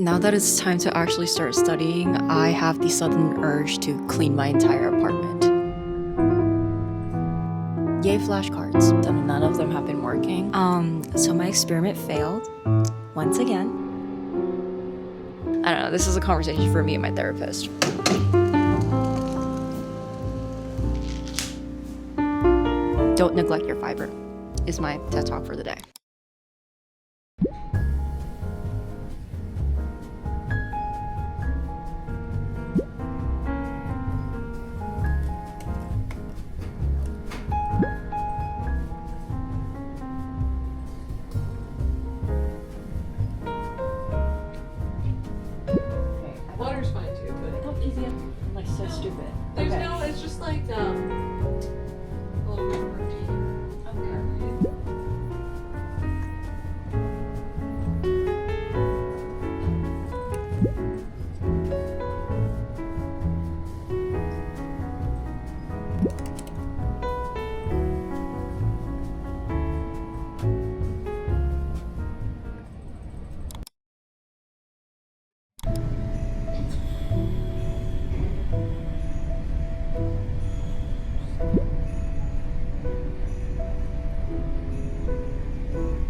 Now that it's time to actually start studying, I have the sudden urge to clean my entire apartment. Yay, flashcards. None of them have been working. So my experiment failed once again. I don't know, this is a conversation for me and my therapist. Don't neglect your fiber is my TED Talk for the day. Water's fine too, but How easy, like so stupid. there's no. It's just like a little bit of routine. Okay.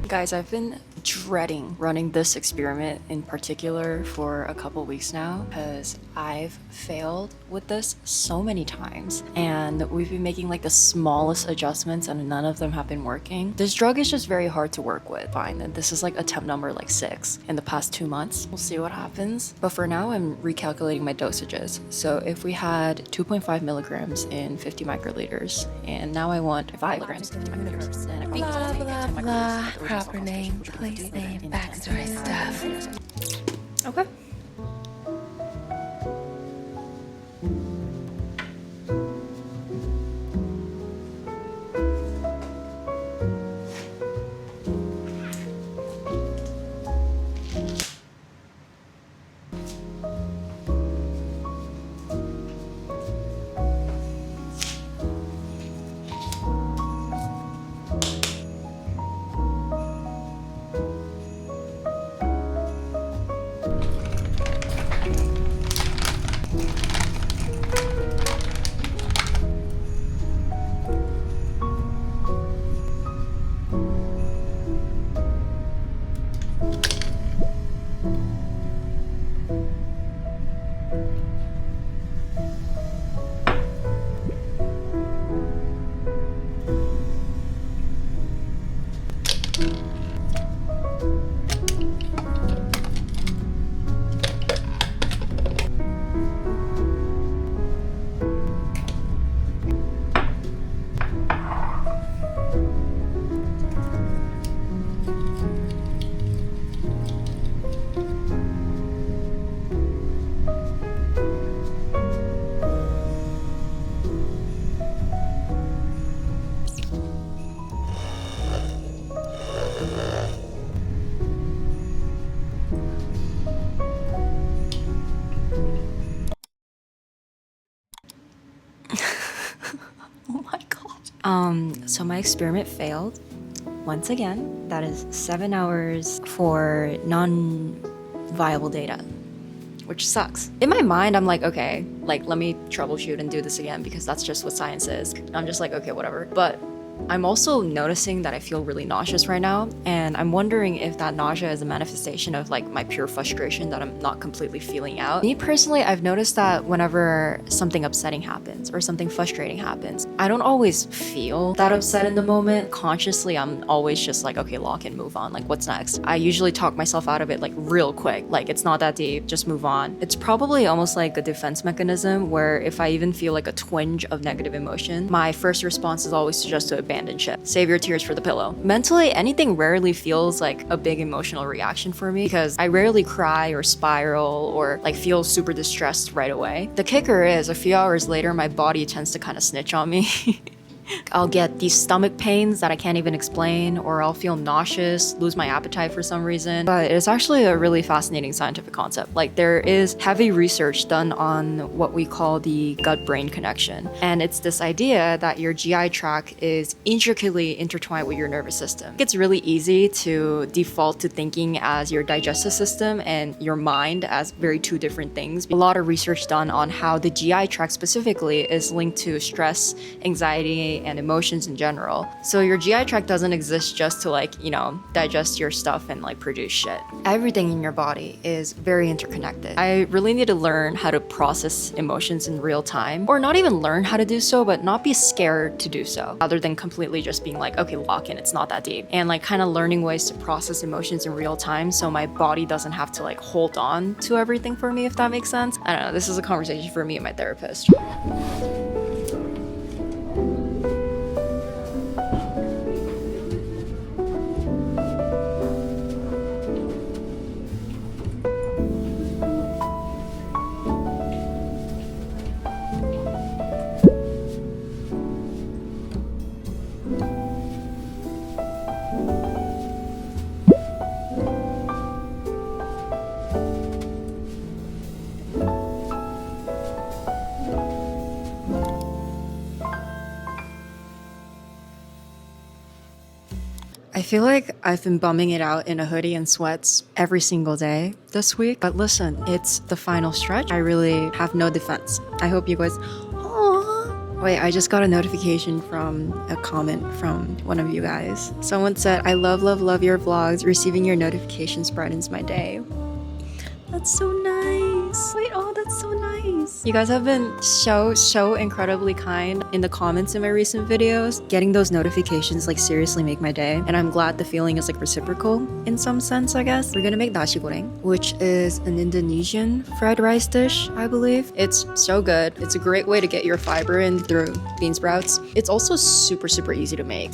Guys, I've been dreading running this experiment in particular for a couple weeks now because I've failed with this so many times and we've been making like the smallest adjustments and none of them have been working. This drug is just very hard to work with. Fine, and this is like attempt number like 6 in the past 2 months. We'll see what happens. But for now, I'm recalculating my dosages. So if we had 2.5 milligrams in 50 microliters, and now I want 5 milligrams in 50 microliters. And I think it's Blah, gonna blah, take 10 blah. microliters, the original Proper concentration, name, which we place do name, in backstory 10 stuff. Okay. Oh my god. So my experiment failed once again. That is 7 hours for non-viable data, which sucks. In my mind, I'm like, okay, like let me troubleshoot and do this again because that's just what science is. I'm just like, okay, whatever. But I'm also noticing that I feel really nauseous right now, and I'm wondering if that nausea is a manifestation of like my pure frustration that I'm not completely feeling out. Me personally, I've noticed that whenever something upsetting happens or something frustrating happens, I don't always feel that upset in the moment. Consciously, I'm always just like, okay, lock and move on. Like, what's next? I usually talk myself out of it like real quick. Like, it's not that deep, just move on. It's probably almost like a defense mechanism where if I even feel like a twinge of negative emotion, my first response is always just to abandon shit. Save your tears for the pillow. Mentally, anything rarely feels like a big emotional reaction for me because I rarely cry or spiral or like feel super distressed right away. The kicker is a few hours later, my body tends to kind of snitch on me. I'll get these stomach pains that I can't even explain, or I'll feel nauseous, lose my appetite for some reason. But it's actually a really fascinating scientific concept. Like, there is heavy research done on what we call the gut-brain connection. And it's this idea that your GI tract is intricately intertwined with your nervous system. It's really easy to default to thinking as your digestive system and your mind as very two different things. A lot of research done on how the GI tract specifically is linked to stress, anxiety, and emotions in general. So your GI tract doesn't exist just to, like, you know, digest your stuff and like produce shit. Everything in your body is very interconnected. I really need to learn how to process emotions in real time, or not even learn how to do so, but not be scared to do so, rather than completely just being like, okay, lock in, it's not that deep. And like kind of learning ways to process emotions in real time so my body doesn't have to like hold on to everything for me, if that makes sense. I don't know, this is a conversation for me and my therapist. I feel like I've been bumming it out in a hoodie and sweats every single day this week. But listen, it's the final stretch. I really have no defense. I hope you guys... Aww. Wait, I just got a notification from a comment from one of you guys. Someone said, I love your vlogs. Receiving your notifications brightens my day. That's so nice. Wait, oh, that's so nice. You guys have been so incredibly kind in the comments in my recent videos. Getting those notifications like seriously make my day. And I'm glad the feeling is like reciprocal in some sense, I guess. We're gonna make nasi goreng, which is an Indonesian fried rice dish, I believe. It's so good. It's a great way to get your fiber in through bean sprouts. It's also super easy to make.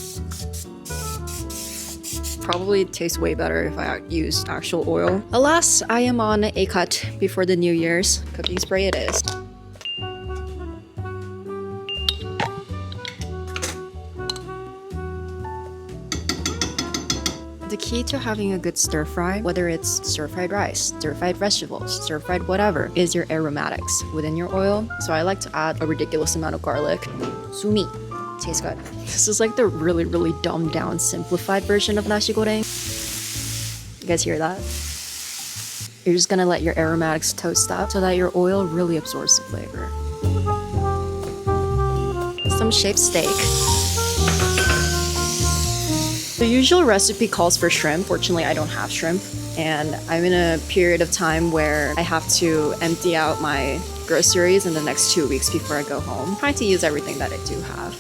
Probably tastes way better if I use actual oil. Alas, I am on a cut before the New Year's. Cooking spray it is. The key to having a good stir fry, whether it's stir-fried rice, stir-fried vegetables, stir-fried whatever, is your aromatics within your oil. So I like to add a ridiculous amount of garlic. Sumi. Tastes good. This is like the really dumbed down, simplified version of nasi goreng. You guys hear that? You're just gonna let your aromatics toast up so that your oil really absorbs the flavor. Some shaved steak. The usual recipe calls for shrimp. Fortunately, I don't have shrimp, and I'm in a period of time where I have to empty out my groceries in the next 2 weeks before I go home. I'm trying to use everything that I do have.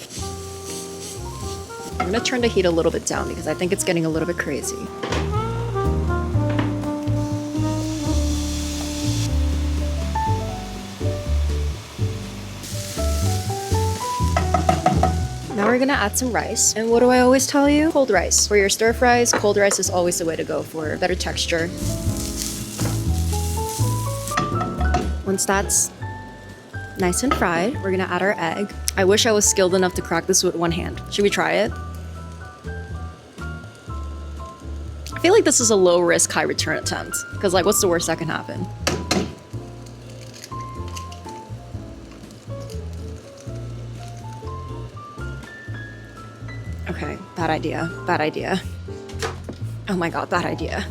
I'm gonna turn the heat a little bit down because I think it's getting a little bit crazy. Now we're gonna add some rice. And what do I always tell you? Cold rice. For your stir fries, cold rice is always the way to go for better texture. Once that's nice and fried, we're gonna add our egg. I wish I was skilled enough to crack this with one hand. Should we try it? I feel like this is a low risk, high return attempt. Because like, what's the worst that can happen? Okay, bad idea. Oh my god, bad idea.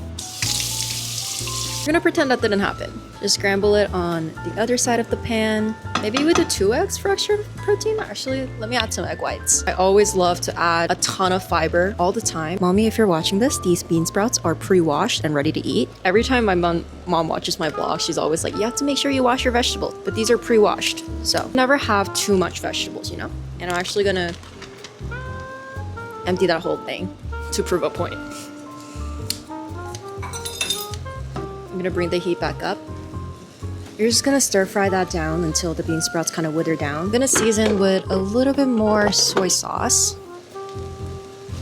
We're gonna pretend that didn't happen. Just scramble it on the other side of the pan. Maybe we do 2 eggs for extra protein? Actually, let me add some egg whites. I always love to add a ton of fiber all the time. Mommy, if you're watching this, these bean sprouts are pre-washed and ready to eat. Every time my mom watches my vlog, she's always like, you have to make sure you wash your vegetables. But these are pre-washed, so never have too much vegetables, you know? And I'm actually gonna empty that whole thing to prove a point. I'm gonna bring the heat back up. You're just gonna stir fry that down until the bean sprouts kind of wither down. I'm gonna season with a little bit more soy sauce.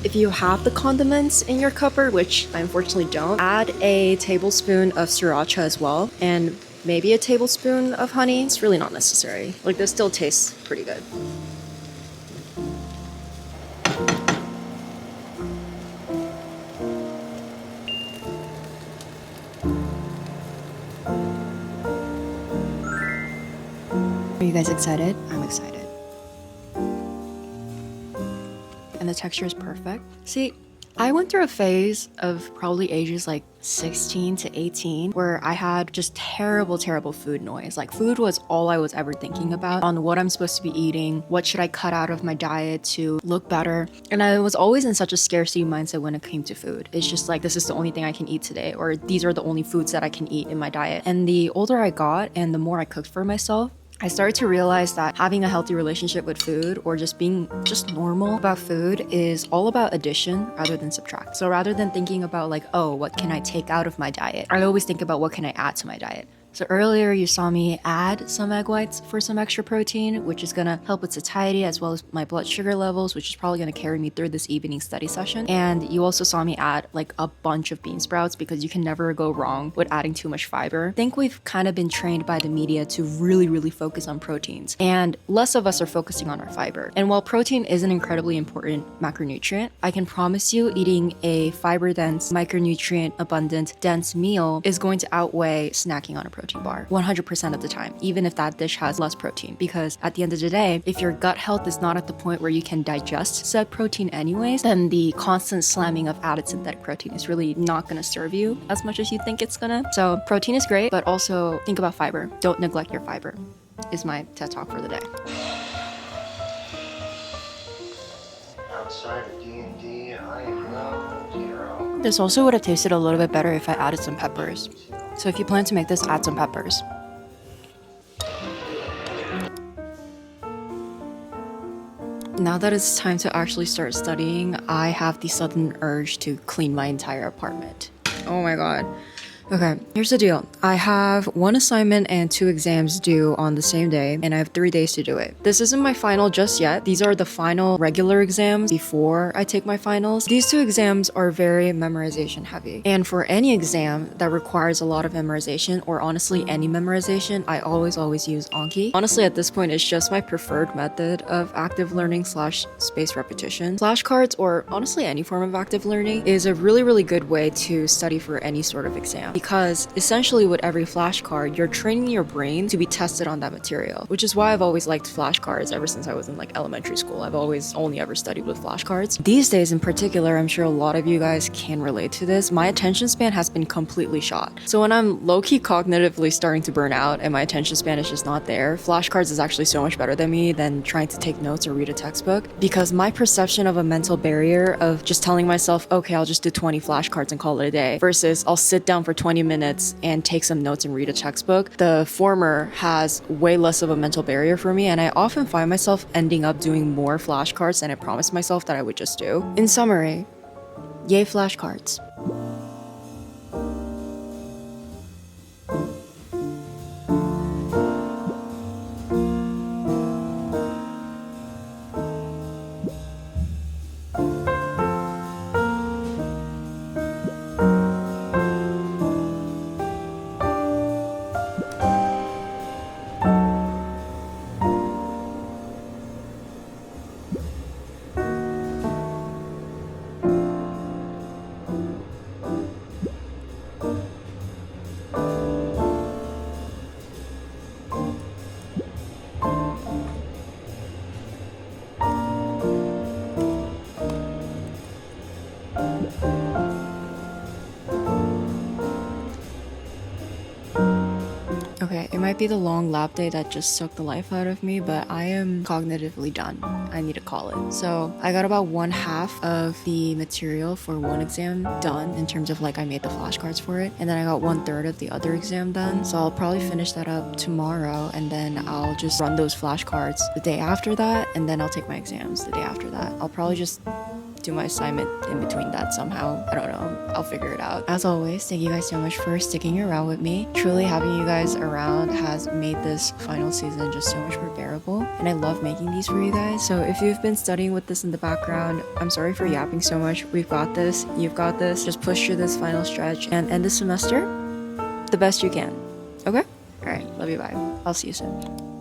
If you have the condiments in your cupboard, which I unfortunately don't, add a tablespoon of sriracha as well, and maybe a tablespoon of honey. It's really not necessary. Like, this still tastes pretty good. Are you guys excited? I'm excited. And the texture is perfect. See, I went through a phase of probably ages like 16 to 18 where I had just terrible food noise. Like food was all I was ever thinking about on what I'm supposed to be eating, what should I cut out of my diet to look better. And I was always in such a scarcity mindset when it came to food. It's just like, this is the only thing I can eat today, or these are the only foods that I can eat in my diet. And the older I got and the more I cooked for myself, I started to realize that having a healthy relationship with food, or just being just normal about food, is all about addition rather than subtract. So rather than thinking about like, oh, what can I take out of my diet, I always think about what can I add to my diet. So earlier you saw me add some egg whites for some extra protein, which is gonna help with satiety as well as my blood sugar levels, which is probably gonna carry me through this evening study session. And you also saw me add like a bunch of bean sprouts because you can never go wrong with adding too much fiber. I think we've kind of been trained by the media to really focus on proteins, and less of us are focusing on our fiber. And while protein is an incredibly important macronutrient, I can promise you eating a fiber-dense, micronutrient-abundant, dense meal is going to outweigh snacking on a protein bar 100% of the time, even if that dish has less protein. Because at the end of the day, if your gut health is not at the point where you can digest said protein anyways, then the constant slamming of added synthetic protein is really not gonna serve you as much as you think it's gonna. So protein is great, but also think about fiber. Don't neglect your fiber, is my TED Talk for the day. Outside of D&D, I am no hero. This also would have tasted a little bit better if I added some peppers. So if you plan to make this, add some peppers. Now that it's time to actually start studying, I have the sudden urge to clean my entire apartment. Oh my god. Okay, here's the deal. I have one assignment and 2 exams due on the same day, and I have 3 days to do it. This isn't my final just yet. These are the final regular exams before I take my finals. These 2 exams are very memorization heavy. And for any exam that requires a lot of memorization, or honestly any memorization, I always use Anki. Honestly, at this point, it's just my preferred method of active learning / spaced repetition. Flashcards, or honestly any form of active learning, is a really good way to study for any sort of exam. Because essentially with every flashcard, you're training your brain to be tested on that material, which is why I've always liked flashcards ever since I was in like elementary school. I've always only ever studied with flashcards. These days in particular, I'm sure a lot of you guys can relate to this. My attention span has been completely shot. So when I'm low-key cognitively starting to burn out and my attention span is just not there, flashcards is actually so much better than me than trying to take notes or read a textbook, because my perception of a mental barrier of just telling myself, okay, I'll just do 20 flashcards and call it a day, versus I'll sit down for 20 minutes and take some notes and read a textbook. The former has way less of a mental barrier for me, and I often find myself ending up doing more flashcards than I promised myself that I would just do. In summary, yay flashcards. Okay, it might be the long lab day that just sucked the life out of me, but I am cognitively done. I need to call it. So I got about 1/2 of the material for one exam done in terms of like I made the flashcards for it. And then I got 1/3 of the other exam done. So I'll probably finish that up tomorrow, and then I'll just run those flashcards the day after that, and then I'll take my exams the day after that. I'll probably just do my assignment in between that somehow. I don't know. I'll figure it out. As always, thank you guys so much for sticking around with me. Truly having you guys around has made this final season just so much more bearable, and I love making these for you guys. So if you've been studying with this in the background, I'm sorry for yapping so much. We've got this. You've got this. Just push through this final stretch and end the semester the best you can. Okay? Alright, love you, bye. I'll see you soon.